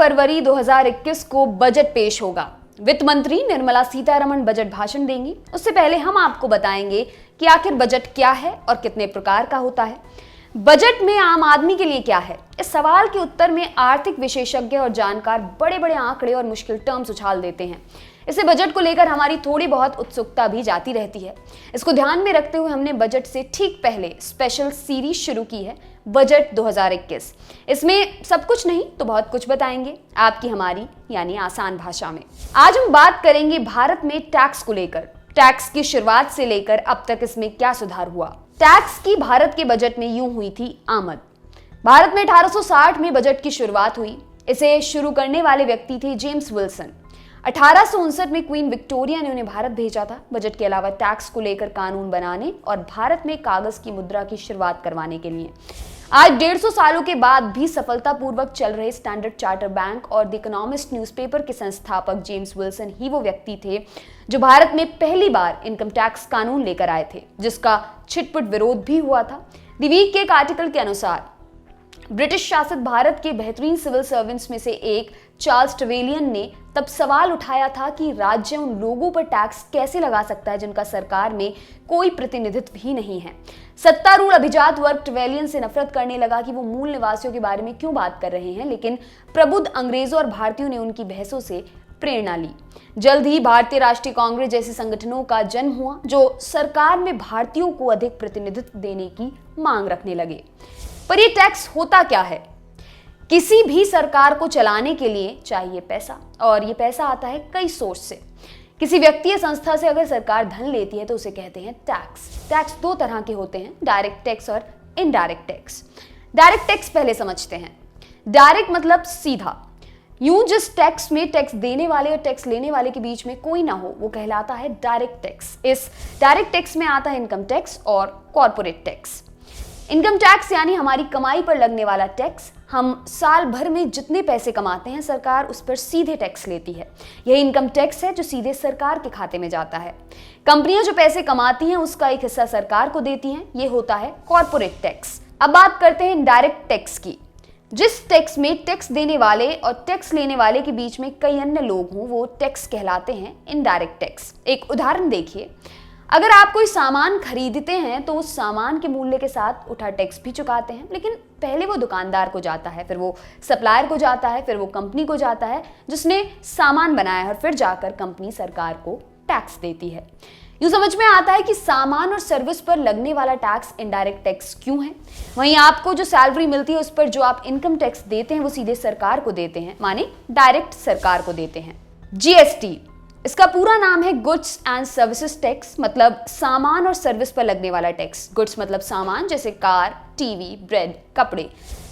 फरवरी 2021 को बजट पेश होगा। वित्त मंत्री निर्मला सीतारमण बजट भाषण देंगी। उससे पहले हम आपको बताएंगे कि आखिर बजट क्या है और कितने प्रकार का होता है। बजट में आम आदमी के लिए क्या है? इस सवाल के उत्तर में आर्थिक विशेषज्ञ और जानकार बड़े बड़े आंकड़े और मुश्किल टर्म्स उछाल देते हैं। इसे बजट को लेकर हमारी थोड़ी बहुत उत्सुकता भी जाती रहती है। इसको ध्यान में रखते हुए हमने बजट से ठीक पहले स्पेशल सीरीज शुरू की है, बजट 2021। इसमें सब कुछ नहीं तो बहुत कुछ बताएंगे, आपकी हमारी यानी आसान भाषा में। आज हम बात करेंगे भारत में टैक्स को लेकर। टैक्स की शुरुआत से लेकर अब तक इसमें क्या सुधार हुआ। टैक्स की भारत के बजट में यूं हुई थी आमद। भारत में 1860 में बजट की शुरुआत हुई। इसे शुरू करने वाले व्यक्ति थे जेम्स विल्सन। 1859 में क्वीन विक्टोरिया ने उन्हें भारत भेजा था, बजट के अलावा टैक्स को लेकर कानून बनाने और भारत में कागज की मुद्रा की शुरुआत करवाने के लिए। आज 150 सालों के बाद भी सफलतापूर्वक चल रहे स्टैंडर्ड चार्टर बैंक और द इकोनॉमिस्ट न्यूज़पेपर के संस्थापक जेम्स विल्सन ही वो व्यक्ति थे जो भारत में पहली बार इनकम टैक्स कानून लेकर आए थे, जिसका छिटपुट विरोध भी हुआ था। द वीक के एक आर्टिकल के अनुसार ब्रिटिश शासित भारत के बेहतरीन सिविल सर्वेंट्स में से एक चार्ल्स ट्रेवेलियन ने तब सवाल उठाया था कि राज्य उन लोगों पर टैक्स कैसे लगा सकता है जिनका सरकार में कोई प्रतिनिधित्व ही नहीं है। सत्तारूढ़ अभिजात वर्ग ट्रेवेलियन से नफरत करने लगा कि वो मूल निवासियों के बारे में क्यों बात कर रहे हैं, लेकिन प्रबुद्ध अंग्रेजों और भारतीयों ने उनकी बहसों से प्रेरणा ली। जल्द ही भारतीय राष्ट्रीय कांग्रेस जैसे संगठनों का जन्म हुआ जो सरकार में भारतीयों को अधिक प्रतिनिधित्व देने की मांग रखने लगे। पर ये टैक्स होता क्या है? किसी भी सरकार को चलाने के लिए चाहिए पैसा, और ये पैसा आता है कई सोर्स से। किसी व्यक्ति या संस्था से अगर सरकार धन लेती है तो उसे कहते हैं टैक्स। टैक्स दो तरह के होते हैं, डायरेक्ट टैक्स और इनडायरेक्ट टैक्स। डायरेक्ट टैक्स पहले समझते हैं। डायरेक्ट मतलब सीधा, यूं जिस टैक्स में टैक्स देने वाले और टैक्स लेने वाले के बीच में कोई ना हो वो कहलाता है डायरेक्ट टैक्स। इस डायरेक्ट टैक्स में आता है इनकम टैक्स और कॉर्पोरेट टैक्स। इनकम टैक्स यानी हमारी कमाई पर लगने वाला टैक्स। हम साल भर में जितने पैसे कमाते हैं सरकार उस पर सीधे टैक्स लेती है। यह इनकम टैक्स है जो सीधे सरकार के खाते में जाता है। कंपनियां जो पैसे कमाती हैं उसका एक हिस्सा सरकार को देती हैं, यह होता है कॉर्पोरेट टैक्स। अब बात करते हैं इनडायरेक्ट टैक्स की। जिस टैक्स में टैक्स देने वाले और टैक्स लेने वाले के बीच में कई अन्य लोग हों वो टैक्स कहलाते हैं इनडायरेक्ट टैक्स। एक उदाहरण देखिए, अगर आप कोई सामान खरीदते हैं तो उस सामान के मूल्य के साथ उठा टैक्स भी चुकाते हैं, लेकिन पहले वो दुकानदार को जाता है, फिर वो सप्लायर को जाता है, फिर वो कंपनी को जाता है जिसने सामान बनाया है, और फिर जाकर कंपनी सरकार को टैक्स देती है। यूं समझ में आता है कि सामान और सर्विस पर लगने वाला टैक्स इनडायरेक्ट टैक्स क्यों है। वहीं आपको जो सैलरी मिलती है उस पर जो आप इनकम टैक्स देते हैं वो सीधे सरकार को देते हैं, माने डायरेक्ट सरकार को देते हैं। जीएसटी, इसका पूरा नाम है गुड्स एंड सर्विसेज टैक्स, मतलब सामान और सर्विस पर लगने वाला टैक्स। गुड्स मतलब सामान जैसे कार, टीवी, ब्रेड, कपड़े।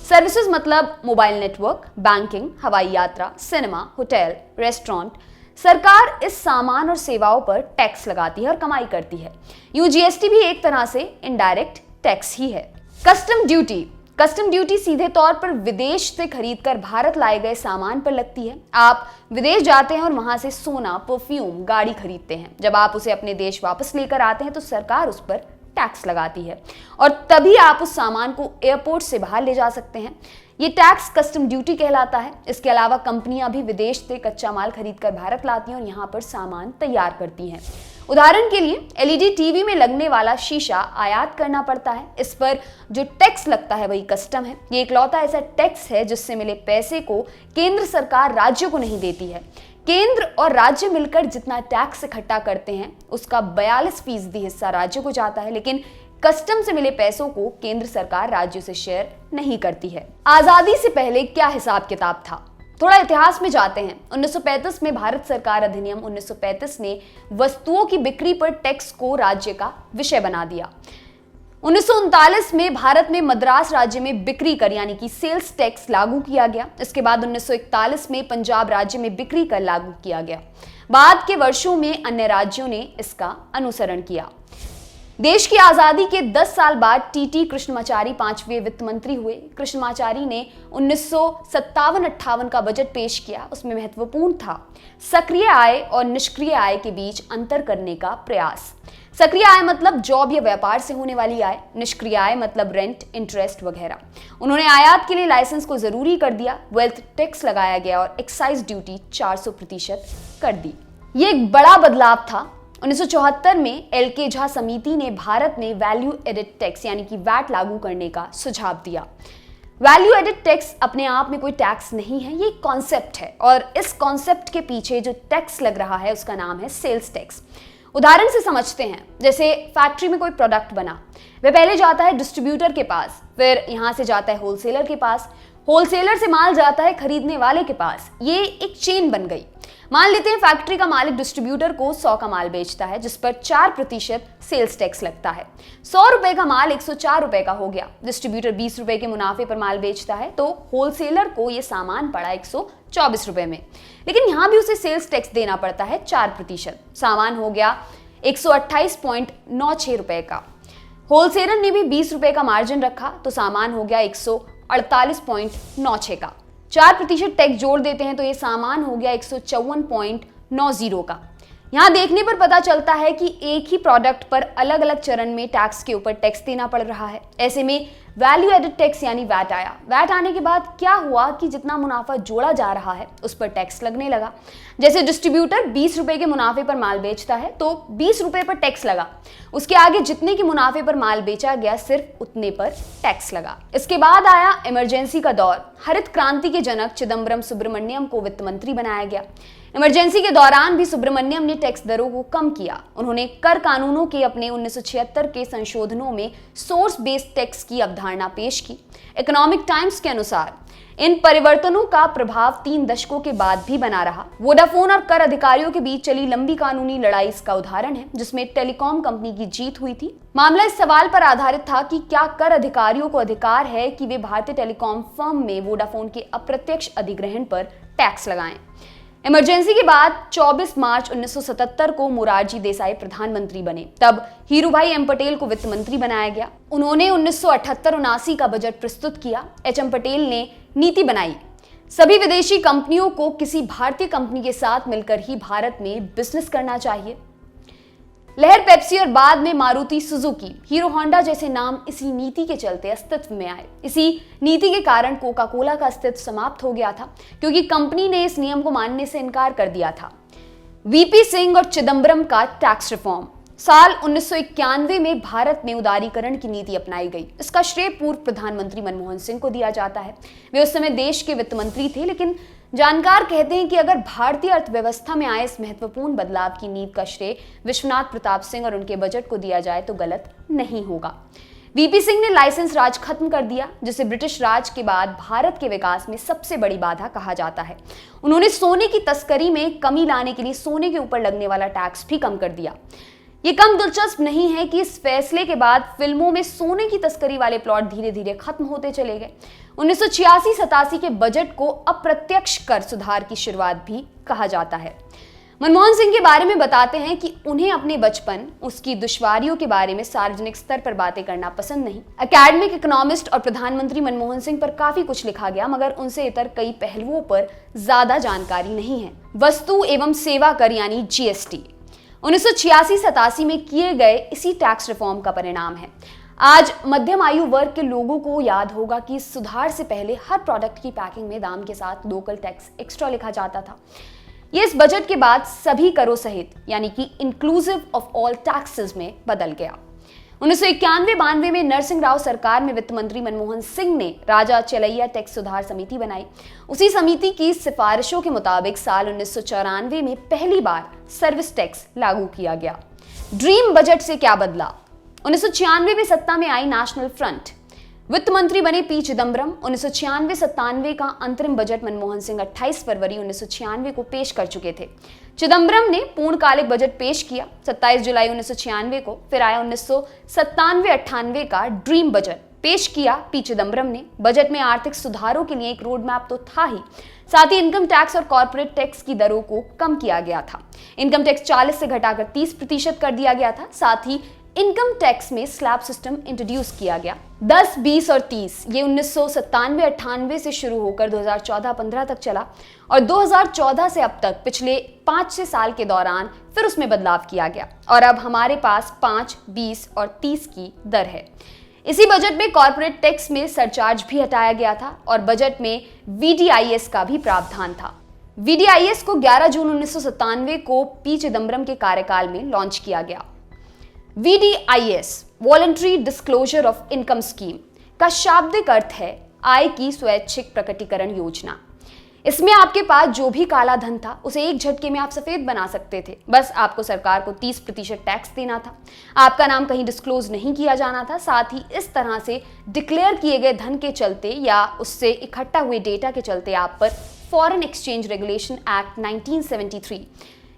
सर्विसेज मतलब मोबाइल नेटवर्क, बैंकिंग, हवाई यात्रा, सिनेमा, होटल, रेस्टोरेंट। सरकार इस सामान और सेवाओं पर टैक्स लगाती है और कमाई करती है। यूं जीएसटी भी एक तरह से इनडायरेक्ट टैक्स ही है। कस्टम ड्यूटी, कस्टम ड्यूटी सीधे तौर पर विदेश से खरीदकर भारत लाए गए सामान पर लगती है। आप विदेश जाते हैं और वहां से सोना, परफ्यूम, गाड़ी खरीदते हैं। जब आप उसे अपने देश वापस लेकर आते हैं तो सरकार उस पर टैक्स लगाती है और तभी आप उस सामान को एयरपोर्ट से बाहर ले जा सकते हैं। ये टैक्स कस्टम ड्यूटी कहलाता है। इसके अलावा कंपनियां भी विदेश से कच्चा माल खरीदकर भारत लाती हैं और यहाँ पर सामान तैयार करती हैं। उदाहरण के लिए एलईडी टीवी में लगने वाला शीशा आयात करना पड़ता है। इस पर जो टैक्स लगता है वही कस्टम है। ये इकलौता ऐसा टैक्स है जिससे मिले पैसे को केंद्र सरकार राज्यों को नहीं देती है। केंद्र और राज्य मिलकर जितना टैक्स इकट्ठा करते हैं उसका 42% हिस्सा राज्यों को जाता है, लेकिन कस्टम से मिले पैसों को केंद्र सरकार राज्यों से शेयर नहीं करती है। आजादी से पहले क्या हिसाब किताब था? थोड़ा इतिहास में जाते हैं। 1935 में भारत सरकार अधिनियम 1935 ने वस्तुओं की बिक्री पर टैक्स को राज्य का विषय बना दिया। 1939 में भारत में मद्रास राज्य में बिक्री कर यानी कि सेल्स टैक्स लागू किया गया। इसके बाद 1941 में पंजाब राज्य में बिक्री कर लागू किया गया। बाद के वर्षों में अन्य राज्यों ने इसका अनुसरण किया। देश की आजादी के 10 साल बाद टीटी कृष्णमाचारी 5वें वित्त मंत्री हुए। कृष्णमाचारी ने 1957-58 का बजट पेश किया। उसमें महत्वपूर्ण था सक्रिय आय और निष्क्रिय आय के बीच अंतर करने का प्रयास। सक्रिय आय मतलब जॉब या व्यापार से होने वाली आय, निष्क्रिय आय मतलब रेंट, इंटरेस्ट वगैरह। उन्होंने आयात के लिए लाइसेंस को जरूरी कर दिया, वेल्थ टैक्स लगाया गया और एक्साइज ड्यूटी 400% कर दी। ये एक बड़ा बदलाव था। 1974 में एल.के. झा समिति ने भारत में वैल्यू एडेड टैक्स यानी कि वैट लागू करने का सुझाव दिया। वैल्यू एडेड टैक्स अपने आप में कोई टैक्स नहीं है, ये एक कॉन्सेप्ट है और इस कॉन्सेप्ट के पीछे जो टैक्स लग रहा है उसका नाम है सेल्स टैक्स। उदाहरण से समझते हैं, जैसे फैक्ट्री में कोई प्रोडक्ट बना, वह पहले जाता है डिस्ट्रीब्यूटर के पास, फिर यहां से जाता है होलसेलर के पास, होलसेलर से माल जाता है खरीदने वाले के पास। ये एक चेन बन गई। मान लेते हैं फैक्ट्री का मालिक डिस्ट्रीब्यूटर को 100 का माल बेचता है जिस पर 4% सेल्स टैक्स लगता है। 100 रुपए का माल 104 रुपए का हो गया। डिस्ट्रीब्यूटर 20 रुपए के मुनाफे पर माल बेचता है तो होलसेलर को यह सामान पड़ा 124 रुपए में, लेकिन यहां भी उसे सेल्स टैक्स देना पड़ता है 4%। सामान हो गया 128.96 रुपए का। होलसेलर ने भी 20 रुपए का मार्जिन रखा तो सामान हो गया 148.96 का। 4% टैक्स जोड़ देते हैं तो ये सामान हो गया 154.90 का। यहाँ देखने पर पता चलता है कि एक ही प्रोडक्ट पर अलग अलग चरण में टैक्स के ऊपर टैक्स देना पड़ रहा है। ऐसे में वैल्यू एडेड टैक्स यानी वैट आया। वैट आने के बाद क्या हुआ कि जितना मुनाफा जोड़ा जा रहा है उस पर टैक्स लगने लगा। जैसे डिस्ट्रीब्यूटर 20 रुपए के मुनाफे पर माल बेचता है तो 20 रुपए पर टैक्स लगा। उसके आगे जितने के मुनाफे पर माल बेचा गया सिर्फ उतने पर टैक्स लगा। इसके बाद आया इमरजेंसी का दौर। हरित क्रांति के जनक चिदम्बरम सुब्रमण्यम को वित्त मंत्री बनाया गया। इमरजेंसी के दौरान भी सुब्रमण्यम ने टैक्स दरों को कम किया। उन्होंने कर कानूनों के अपने 1976 के संशोधनों में सोर्स बेस्ड टैक्स की अवधारणा पेश की। इकोनॉमिक टाइम्स के अनुसार इन परिवर्तनों का प्रभाव 3 दशकों के बाद भी बना रहा। वोडाफोन और कर अधिकारियों के बीच चली लंबी कानूनी लड़ाई इसका उदाहरण है, जिसमें टेलीकॉम कंपनी की जीत हुई थी। मामला इस सवाल पर आधारित था कि क्या कर अधिकारियों को अधिकार है कि वे भारतीय टेलीकॉम फर्म में वोडाफोन के अप्रत्यक्ष अधिग्रहण पर टैक्स लगाएं। इमरजेंसी के बाद 24 मार्च 1977 को मोरारजी देसाई प्रधानमंत्री बने। तब हीरूभाई एम पटेल को वित्त मंत्री बनाया गया। उन्होंने 1978-79 का बजट प्रस्तुत किया। एम पटेल ने नीति बनाई, सभी विदेशी कंपनियों को किसी भारतीय कंपनी के साथ मिलकर ही भारत में बिजनेस करना चाहिए। लहर पेप्सी और बाद में मारुति सुजुकी, हीरो होंडा जैसे नाम इसी नीति के चलते अस्तित्व में आए। इसी नीति के कारण कोका कोला का अस्तित्व समाप्त हो गया था, क्योंकि कंपनी ने इस नियम को मानने से इनकार कर दिया था। वीपी सिंह और चिदम्बरम का टैक्स रिफॉर्म। साल 1991 में भारत में उदारीकरण की नीति अपनाई गई। इसका श्रेय पूर्व प्रधानमंत्री मनमोहन सिंह को दिया जाता है। वे उस समय देश के वित्त मंत्री थे, लेकिन जानकार कहते हैं कि अगर भारतीय अर्थव्यवस्था में आए इस महत्वपूर्ण बदलाव की नींव का श्रेय विश्वनाथ प्रताप सिंह और उनके बजट को दिया जाए तो गलत नहीं होगा। वीपी सिंह ने लाइसेंस राज खत्म कर दिया, जिसे ब्रिटिश राज के बाद भारत के विकास में सबसे बड़ी बाधा कहा जाता है। उन्होंने सोने की तस्करी में कमी लाने के लिए सोने के ऊपर लगने वाला टैक्स भी कम कर दिया। ये कम दिलचस्प नहीं है कि इस फैसले के बाद फिल्मों में सोने की तस्करी वाले प्लॉट धीरे धीरे खत्म होते चले गए। 1986-87 के बजट को अप्रत्यक्ष कर सुधार की शुरुआत भी कहा जाता है। मनमोहन सिंह के बारे में बताते हैं कि उन्हें अपने बचपन, उसकी दुश्वारियों के बारे में सार्वजनिक स्तर पर बातें करना पसंद नहीं। एकेडमिक इकोनॉमिस्ट और प्रधानमंत्री मनमोहन सिंह पर काफी कुछ लिखा गया, मगर उनसे इतर कई पहलुओं पर ज्यादा जानकारी नहीं है। वस्तु एवं सेवा कर यानी जीएसटी 1986-87 में किए गए इसी टैक्स रिफॉर्म का परिणाम है। आज मध्यम आयु वर्ग के लोगों को याद होगा कि इस सुधार से पहले हर प्रोडक्ट की पैकिंग में दाम के साथ लोकल टैक्स एक्स्ट्रा लिखा जाता था। ये इस बजट के बाद सभी करों सहित यानी कि इंक्लूसिव ऑफ ऑल टैक्सेस में बदल गया। 1991-92 में नरसिंह राव सरकार में वित्त मंत्री मनमोहन सिंह ने राजा चलैया टैक्स सुधार समिति बनाई। उसी समिति की सिफारिशों के मुताबिक साल 1994 में पहली बार सर्विस टैक्स लागू किया गया। ड्रीम बजट से क्या बदला? 1996 में सत्ता में आई नेशनल फ्रंट। वित्त मंत्री बने पी चिदम्बरम। 1996-97 का अंतरिम बजट मनमोहन सिंह 28 फरवरी 1996 को पेश कर चुके थे। चिदम्बरम ने पूर्णकालिक बजट पेश किया 27 जुलाई 1996 को। फिर आया 1997-98 का ड्रीम बजट पेश किया पी चिदम्बरम ने। बजट में आर्थिक सुधारों के लिए एक रोड मैप तो था ही, साथ ही इनकम टैक्स और कॉर्पोरेट टैक्स की दरों को कम किया गया था। इनकम टैक्स 40 से घटाकर 30% कर दिया गया था। साथ ही इनकम टैक्स में स्लैब सिस्टम इंट्रोड्यूस किया गया। 10, 20 और 30 ये 1997-98 से शुरू होकर 2014-15 तक चला और 2014 से अब तक पिछले 5-6 साल के दौरान फिर उसमें बदलाव किया गया और अब हमारे पास 5, 20 और 30 की दर है। इसी बजट में कॉर्पोरेट टैक्स में सरचार्ज भी हटाया गया था और बजट में VDIS का भी प्रावधान था। VDIS को 11 जून 1997 को पी चिदम्बरम के कार्यकाल में लॉन्च किया गया। VDIS voluntary disclosure of income scheme का शाब्दिक अर्थ है आय की स्वैच्छिक प्रकटीकरण योजना। इसमें आपके पास जो भी काला धन था उसे एक झटके में आप सफेद बना सकते थे। बस आपको सरकार को 30% टैक्स देना था, आपका नाम कहीं डिस्क्लोज नहीं किया जाना था। साथ ही इस तरह से डिक्लेयर किए गए धन के चलते या उससे इकट्ठा हुए डेटा के चलते आप पर foreign exchange regulation act 1973,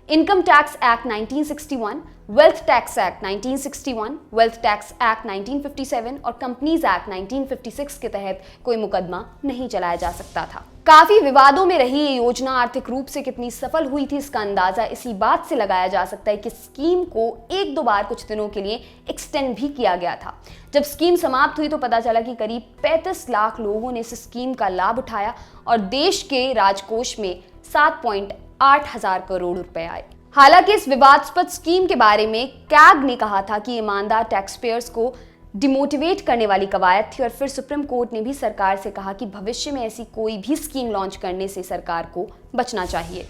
income tax act 1961, wealth tax act 1961, wealth tax act 1957 और कंपनीज एक्ट 1956 के तहत कोई मुकदमा नहीं चलाया जा सकता था। काफी विवादों में रही ये योजना आर्थिक रूप से कितनी सफल हुई थी इसका अंदाजा इसी बात से लगाया जा सकता है कि स्कीम को 1-2 बार कुछ दिनों के लिए एक्सटेंड भी किया गया था। जब स्कीम समाप्त हुई तो पता चला कि करीब 35 लाख लोगों ने इस स्कीम का लाभ उठाया और देश के राजकोष में 7.8 हजार करोड़ रुपए आए। हालांकि इस विवादास्पद स्कीम के बारे में कैग ने कहा था कि ईमानदार टैक्स पेयर्स को डिमोटिवेट करने वाली कवायद थी और फिर सुप्रीम कोर्ट ने भी सरकार से कहा कि भविष्य में ऐसी कोई भी स्कीम लॉन्च करने से सरकार को बचना चाहिए।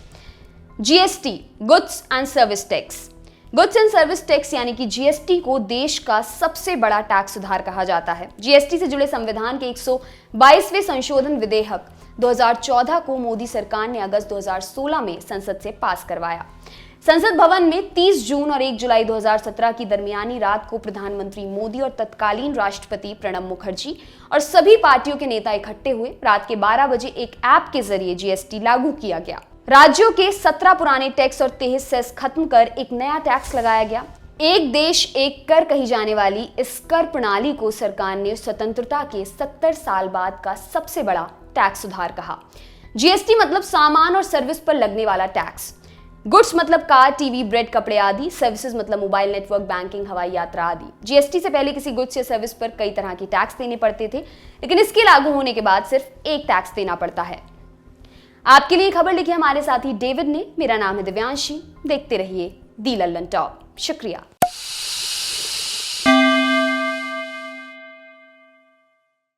GST, goods and service tax. Goods and service tax यानी कि GST को देश का सबसे बड़ा टैक्स सुधार कहा जाता है। GST से जुड़े संविधान के 122वें संशोधन विधेयक 2014 को मोदी सरकार ने अगस्त 2016 में संसद से पास करवाया। संसद भवन में 30 जून और 1 जुलाई 2017 की दरमियानी रात को प्रधानमंत्री मोदी और तत्कालीन राष्ट्रपति प्रणब मुखर्जी और सभी पार्टियों के नेता इकट्ठे हुए। रात के 12 बजे एक ऐप के जरिए GST लागू किया गया। राज्यों के 17 पुराने टैक्स और 23 सेस खत्म कर एक नया टैक्स लगाया गया। एक देश एक कर कही जाने वाली इस कर प्रणाली को सरकार ने स्वतंत्रता के 70 साल बाद का सबसे बड़ा टैक्स सुधार कहा। GST मतलब सामान और सर्विस पर लगने वाला टैक्स। गुड्स मतलब कार, टीवी, ब्रेड, कपड़े आदि। सर्विसेज मतलब मोबाइल नेटवर्क, बैंकिंग, हवाई यात्रा आदि। GST से पहले किसी गुड्स या सर्विस पर कई तरह के टैक्स देने पड़ते थे, लेकिन इसके लागू होने के बाद सिर्फ एक टैक्स देना पड़ता है। आपके लिए खबर लिखी हमारे साथी डेविड ने। मेरा नाम है दिव्यांशी। देखते रहिए दी लल्लन टॉप। शुक्रिया।